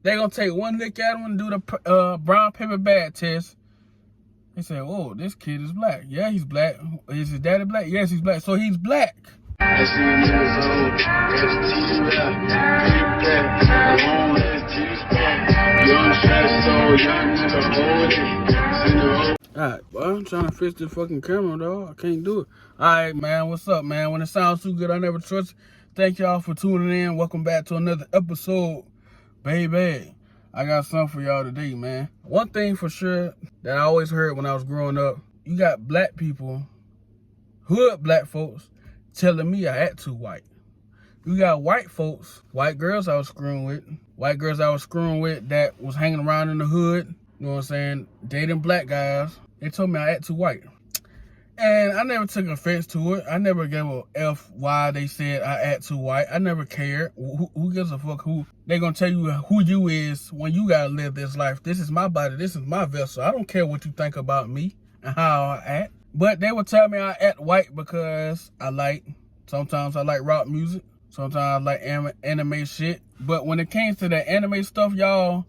They gonna take one look at him and do the brown paper bag test. They say, oh, this kid is black. Yeah, he's black. Is his daddy black? Yes, he's black. So he's black. Alright, well, I'm trying to fix this fucking camera, dog. I can't do it. Alright, man, what's up, man? When it sounds too good, I never trust it. Thank y'all for tuning in. Welcome back to another episode, baby. I got something for y'all today, man. One thing for sure that I always heard when I was growing up, you got black people, hood black folks, telling me I act too white. You got white folks, white girls I was screwing with, that was hanging around in the hood, you know what I'm saying, dating black guys. They told me I act too white. And I never took offense to it. I never gave a F why they said I act too white. I never cared. Who gives a fuck who? They gonna tell you who you is when you gotta live this life. This is my body. This is my vessel. I don't care what you think about me and how I act. But they would tell me I act white because sometimes I like rock music. Sometimes I like anime shit. But when it came to that anime stuff, y'all,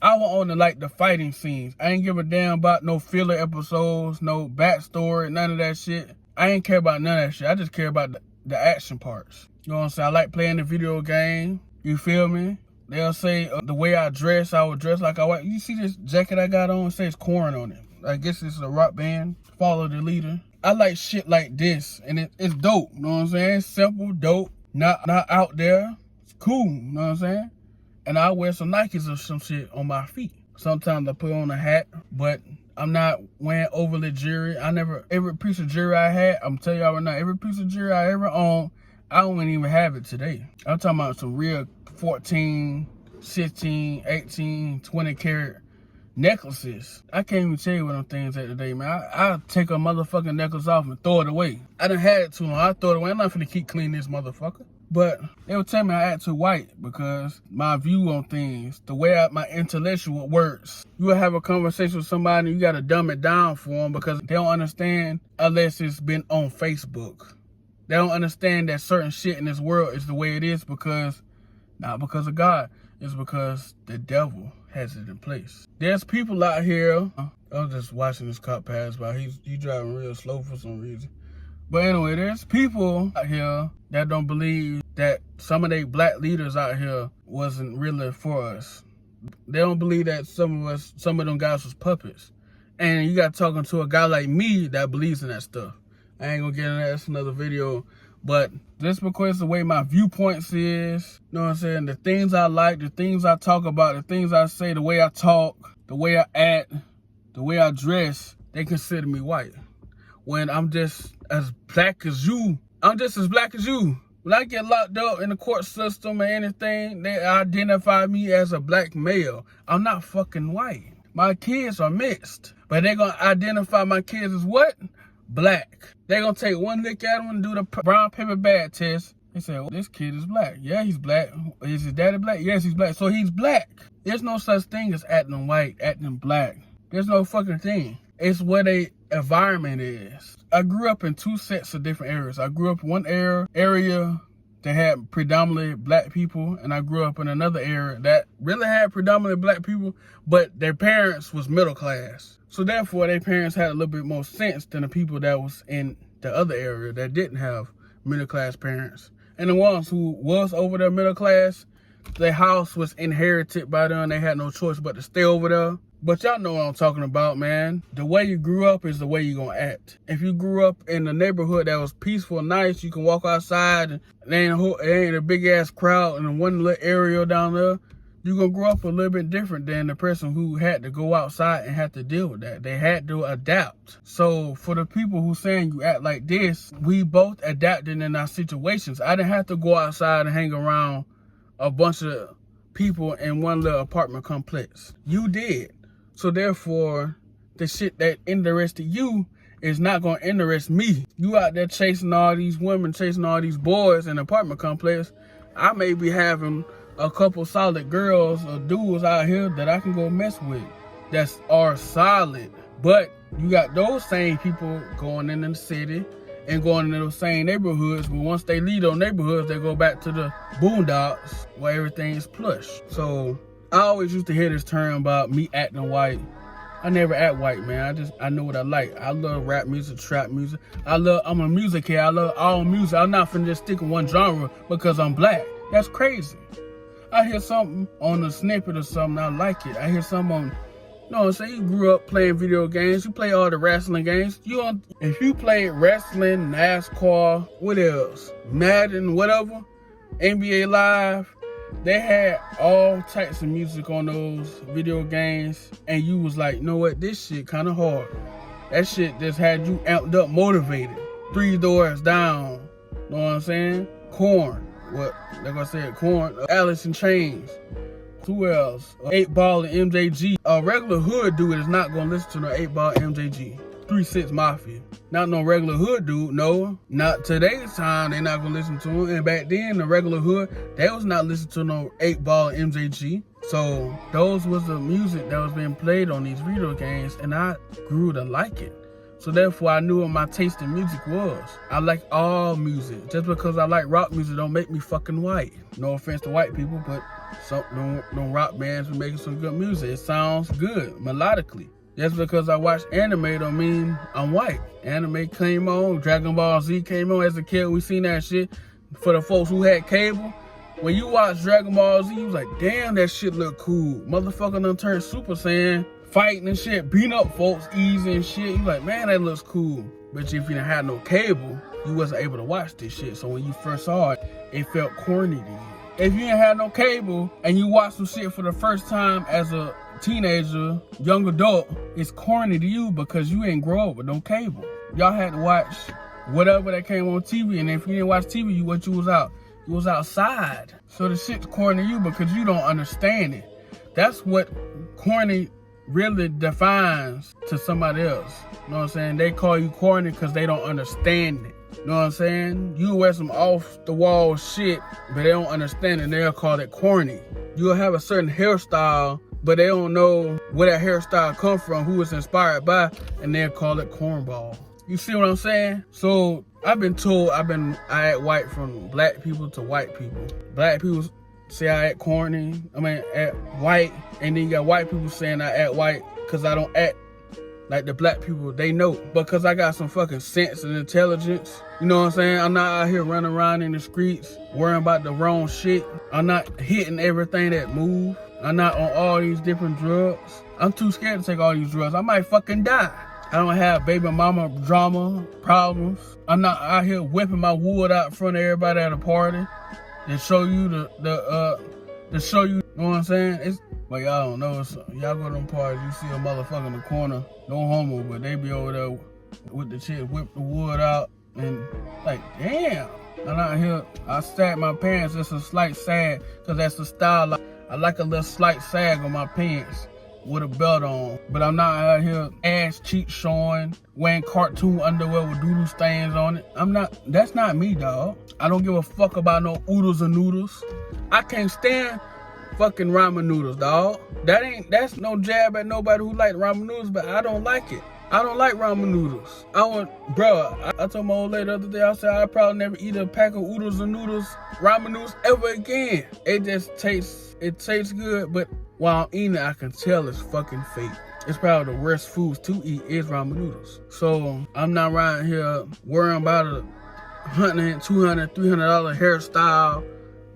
I was on like the fighting scenes. I ain't give a damn about no filler episodes, no backstory, none of that shit. I ain't care about none of that shit. I just care about the action parts. You know what I'm saying? I like playing the video game. You feel me? They'll say the way I dress, I would dress like I want. You see this jacket I got on? It says Korn on it. I guess it's a rock band. Follow the leader. I like shit like this, and it's dope. You know what I'm saying? Simple, dope, not out there. It's cool. You know what I'm saying? And I wear some Nikes or some shit on my feet. Sometimes I put on a hat, but I'm not wearing overly jewelry. Every piece of jewelry I had, I'm telling y'all right now, every piece of jewelry I ever owned, I don't even have it today. I'm talking about some real 14, 16, 18, 20 karat necklaces. I can't even tell you what them things at today, man. I'll take a motherfucking necklace off and throw it away. I done had it too long. I throw it away. I'm not finna keep cleaning this motherfucker. But they would tell me I act too white because my view on things, the way my intellectual works. You will have a conversation with somebody, you got to dumb it down for them because they don't understand unless it's been on Facebook. They don't understand that certain shit in this world is the way it is because, not because of God, it's because the devil has it in place. There's people out here, I was just watching this cop pass by, he's driving real slow for some reason. But anyway, there's people out here that don't believe that some of they black leaders out here wasn't really for us. They don't believe that some of them guys was puppets. And you got talking to a guy like me that believes in that stuff. I ain't gonna get into that, that's another video. But just because the way my viewpoints is, you know what I'm saying, the things I like, the things I talk about, the things I say, the way I talk, the way I act, the way I dress, they consider me white. When I'm just as black as you. I'm just as black as you. When I get locked up in the court system or anything, they identify me as a black male. I'm not fucking white. My kids are mixed. But they're going to identify my kids as what? Black. They're going to take one look at them and do the brown paper bag test. They say, oh, this kid is black. Yeah, he's black. Is his daddy black? Yes, he's black. So he's black. There's no such thing as acting white, acting black. There's no fucking thing. It's what they environment is. I grew up in two sets of different areas. I grew up in one area that had predominantly black people, and I grew up in another area that really had predominantly black people, but their parents was middle class. So therefore, their parents had a little bit more sense than the people that was in the other area that didn't have middle class parents. And the ones who was over there middle class, their house was inherited by them. They had no choice but to stay over there. But y'all know what I'm talking about, man. The way you grew up is the way you're going to act. If you grew up in a neighborhood that was peaceful, nice, you can walk outside and there ain't a big-ass crowd in one little area down there, you're going to grow up a little bit different than the person who had to go outside and had to deal with that. They had to adapt. So for the people who saying you act like this, we both adapted in our situations. I didn't have to go outside and hang around a bunch of people in one little apartment complex. You did. So therefore, the shit that interested you is not going to interest me. You out there chasing all these women, chasing all these boys in the apartment complex. I may be having a couple solid girls or dudes out here that I can go mess with that are solid. But you got those same people going in the city and going into those same neighborhoods, but once they leave those neighborhoods, they go back to the boondocks where everything is plush. So I always used to hear this term about me acting white. I never act white, man. I know what I like. I love rap music, trap music. I'm a music head. I love all music. I'm not finna just stick in one genre because I'm black. That's crazy. I hear something on a snippet or something, I like it. I hear something on, you know what I'm saying? You grew up playing video games. You play all the wrestling games. If you played wrestling, NASCAR, what else? Madden, whatever, NBA Live, they had all types of music on those video games, and you was like, you know what, this shit kind of hard. That shit just had you amped up, motivated. 3 Doors Down, you know what I'm saying? Korn, like I said, Korn, Alice in Chains. Who else? 8Ball and MJG. A regular hood dude is not gonna listen to no 8Ball and MJG. 3 6 Mafia. Not no regular hood dude, no. Not today's time, they not gonna listen to him. And back then, the regular hood, they was not listening to no 8Ball and MJG. So those was the music that was being played on these video games, and I grew to like it. So therefore, I knew what my taste in music was. I like all music. Just because I like rock music don't make me fucking white. No offense to white people, but some rock bands were making some good music. It sounds good melodically. Just because I watch anime don't mean I'm white. Anime came on, Dragon Ball Z came on as a kid. We seen that shit. For the folks who had cable, when you watch Dragon Ball Z, you was like, damn, that shit look cool. Motherfucker done turned Super Saiyan, fighting and shit, beating up folks, easy and shit. You like, man, that looks cool. But if you didn't have no cable, you wasn't able to watch this shit. So when you first saw it, it felt corny to you. If you didn't have no cable and you watch some shit for the first time as a teenager, young adult, it's corny to you because you ain't grow up with no cable. Y'all had to watch whatever that came on TV, and if you didn't watch TV, you was out. You was outside. So the shit's corny to you because you don't understand it. That's what corny really defines to somebody else. You know what I'm saying? They call you corny because they don't understand it. You know what I'm saying? You wear some off-the-wall shit, but they don't understand it, and they'll call it corny. You'll have a certain hairstyle, but they don't know where that hairstyle come from, who it's inspired by, and they'll call it cornball. You see what I'm saying? So I've been told I act white from black people to white people. Black people say I act corny, act white, and then you got white people saying I act white because I don't act like the black people they know. Because I got some fucking sense and intelligence. You know what I'm saying? I'm not out here running around in the streets worrying about the wrong shit. I'm not hitting everything that moves. I'm not on all these different drugs. I'm too scared to take all these drugs. I might fucking die. I don't have baby mama drama problems. I'm not out here whipping my wood out in front of everybody at a party to show you you know what I'm saying? But y'all don't know. Y'all go to them parties, you see a motherfucker in the corner, no homo, but they be over there with the chick, whip the wood out, and like, damn. I'm out here, I sag my pants, it's a slight sag, because that's the style. I like a little slight sag on my pants with a belt on, but I'm not out here ass cheeks showing, wearing cartoon underwear with doodle stains on it. That's not me, dog. I don't give a fuck about no oodles and noodles. I can't stand fucking ramen noodles, dog. That's no jab at nobody who like ramen noodles, but I don't like it. I don't like ramen noodles. I told my old lady the other day, I said I'd probably never eat a pack of oodles and noodles, ramen noodles ever again. It tastes good, but while I'm eating it, I can tell it's fucking fake. It's probably the worst foods to eat is ramen noodles. So I'm not around here worrying about a $100, $200, $300 hairstyle,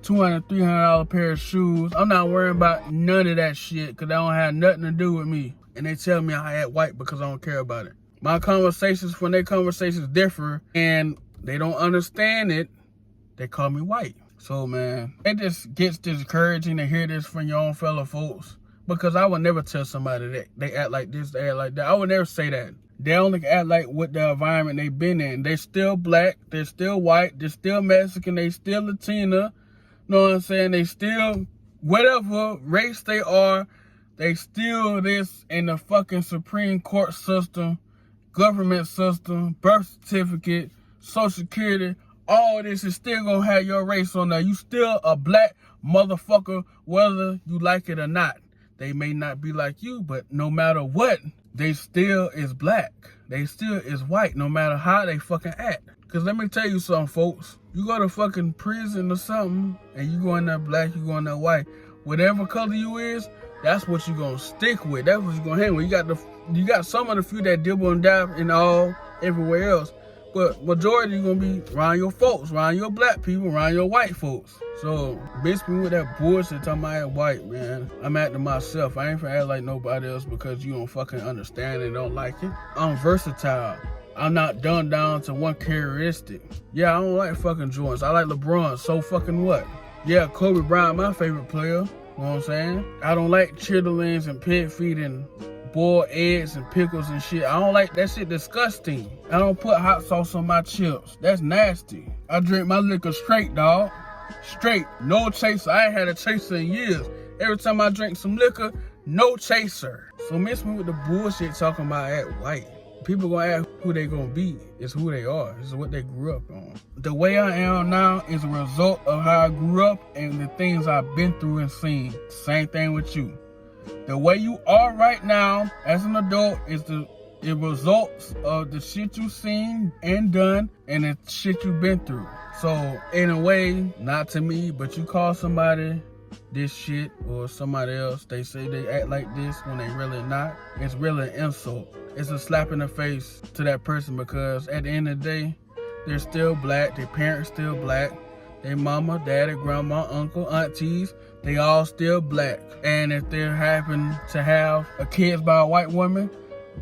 $200, $300 pair of shoes. I'm not worrying about none of that shit because that don't have nothing to do with me. And they tell me I act white because I don't care about it. My conversations, when their conversations differ and they don't understand it, they call me white. So, man, it just gets discouraging to hear this from your own fellow folks. Because I would never tell somebody that they act like this, they act like that. I would never say that. They only act like what the environment they've been in. They're still black, they're still white, they're still Mexican, they still Latina. You know what I'm saying? They still, whatever race they are, they still this in the fucking Supreme Court system, government system, birth certificate, Social Security. All this is still gonna have your race on there. You still a black motherfucker, whether you like it or not. They may not be like you, but no matter what, they still is black. They still is white, no matter how they fucking act. Because let me tell you something, folks. You go to fucking prison or something, and you go in there black, you go in there white. whatever color you is, that's what you gonna stick with. That's what you gonna hang with. You got some of the few that dibble and dab and all everywhere else, but majority you gonna be around your folks, around your black people, around your white folks. So bitch me with that bullshit talking about that white, man. I'm acting myself. I ain't finna act like nobody else because you don't fucking understand and don't like it. I'm versatile. I'm not done down to one characteristic. Yeah, I don't like fucking Jordans. I like LeBron. So fucking what? Yeah, Kobe Bryant, my favorite player. You know what I'm saying? I don't like chitterlings and pig feet and boiled eggs and pickles and shit. I don't like that shit. Disgusting. I don't put hot sauce on my chips. That's nasty. I drink my liquor straight, dog. Straight. No chaser. I ain't had a chaser in years. Every time I drink some liquor, no chaser. So miss me with the bullshit talking about act white. People gonna ask who they gonna be. It's who they are. It's what they grew up on. The way I am now is a result of how I grew up and the things I've been through and seen. Same thing with you. The way you are right now as an adult is the results of the shit you've seen and done and the shit you've been through. So in a way, not to me, but you call somebody this shit or somebody else, they say they act like this when they really not. It's really an insult. It's a slap in the face to that person because at the end of the day, they're still black, their parents still black, their mama, daddy, grandma, uncle, aunties, they all still black. And if they happen to have a kids by a white woman,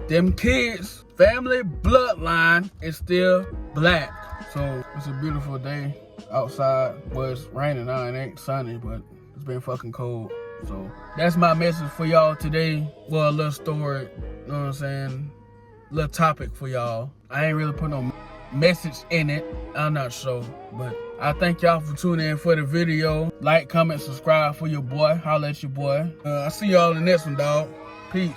them kids, family bloodline is still black. So it's a beautiful day outside. Well, it's raining now, it ain't sunny, but it's been fucking cold. So that's my message for y'all today. Well, a little story, you know what I'm saying? Little topic for y'all. I ain't really put no message in it. I'm not sure, but I thank y'all for tuning in for the video. Like, comment, subscribe for your boy. Holla at your boy. I see y'all in the next one, dog. Peace.